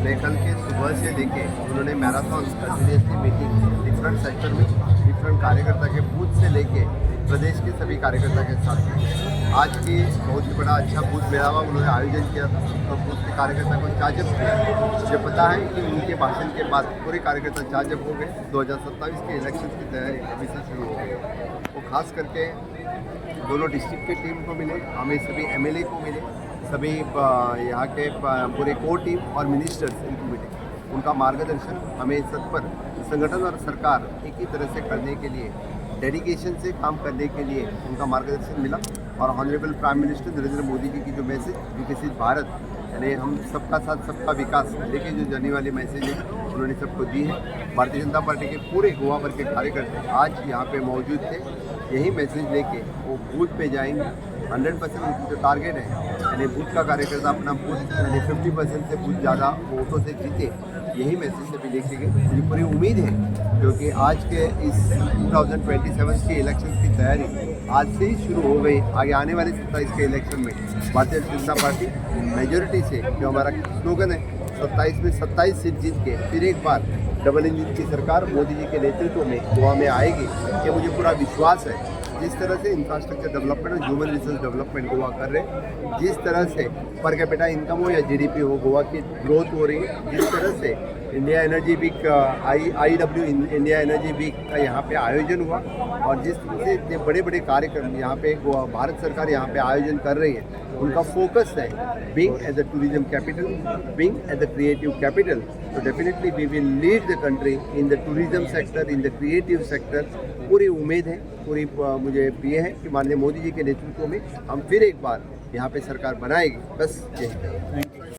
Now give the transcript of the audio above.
मैं कल के सुबह से लेके उन्होंने marathon continuously meeting different sector में डिफरेंट कार्यकर्ता के बूथ से लेके प्रदेश के सभी कार्यकर्ता के साथ की। आज की बहुत ही बड़ा अच्छा बूथ मेलावा उन्होंने आयोजन किया था, तो बूथ के कार्यकर्ता को चार्जअप किया। मुझे पता है कि उनके भाषण के बाद पूरे कार्यकर्ता चार्जअप हो गए। 2027 के इलेक्शन की तैयारी अभी से शुरू हो गई। वो खास करके दोनों डिस्ट्रिक्ट की टीम को मिले, हमें सभी एमएलए को मिले, सभी यहाँ के पूरे कोर टीम और मिनिस्टर्स इनको मिले। उनका मार्गदर्शन हमें सब पर संगठन और सरकार एक ही तरह से करने के लिए, डेडिकेशन से काम करने के लिए उनका मार्गदर्शन मिला। और honourable prime minister Narendra Modi ji की जो मैसेज विकसित भारत यानी हम सबका साथ सबका विकास लेके जो जाने वाली मैसेज है उन्होंने सबको दी है। भारतीय जनता पार्टी के पूरे गोवा भर के कार्यकर्ता आज यहाँ पे मौजूद थे। यही मैसेज लेके वो बूथ पे जाएंगे। 100% उनकी जो टारगेट है यानी बूथ का कार्यकर्ता अपना बूथ यानी 50% से कुछ ज़्यादा वोटों से जीते, यही मैसेज से भी लेके गए। मुझे पूरी उम्मीद है क्योंकि आज के इस 2027 के इलेक्शन की तैयारी आज से ही शुरू हो गई। आगे आने वाले 27 के इलेक्शन में भारतीय जनता पार्टी मेजॉरिटी से, जो हमारा स्लोगन है 27 में 27 सीट जीत के फिर एक बार डबल इंजन की सरकार मोदी जी के नेतृत्व में गोवा में आएगी, ये मुझे पूरा विश्वास है। जिस तरह से इंफ्रास्ट्रक्चर डेवलपमेंट और ह्यूमन रिसोर्स डेवलपमेंट गोवा कर रहे हैं, जिस तरह से पर कैपिटा इनकम हो या जीडीपी हो, गोवा की ग्रोथ हो रही है, जिस तरह से India Energy Week IEW India Energy Week का यहाँ पे आयोजन हुआ और जिस तरह से इतने बड़े बड़े कार्यक्रम यहाँ पे भारत सरकार यहाँ पे आयोजन कर रही है, उनका फोकस है being as a tourism capital, being as a creative capital. तो definitely we will lead the country in the tourism sector, in the creative sector. पूरी उम्मीद है, पूरी मुझे ये है कि माननीय मोदी जी के नेतृत्व में हम फिर एक बार यहाँ पे सरकार बनाएगी। बस यही।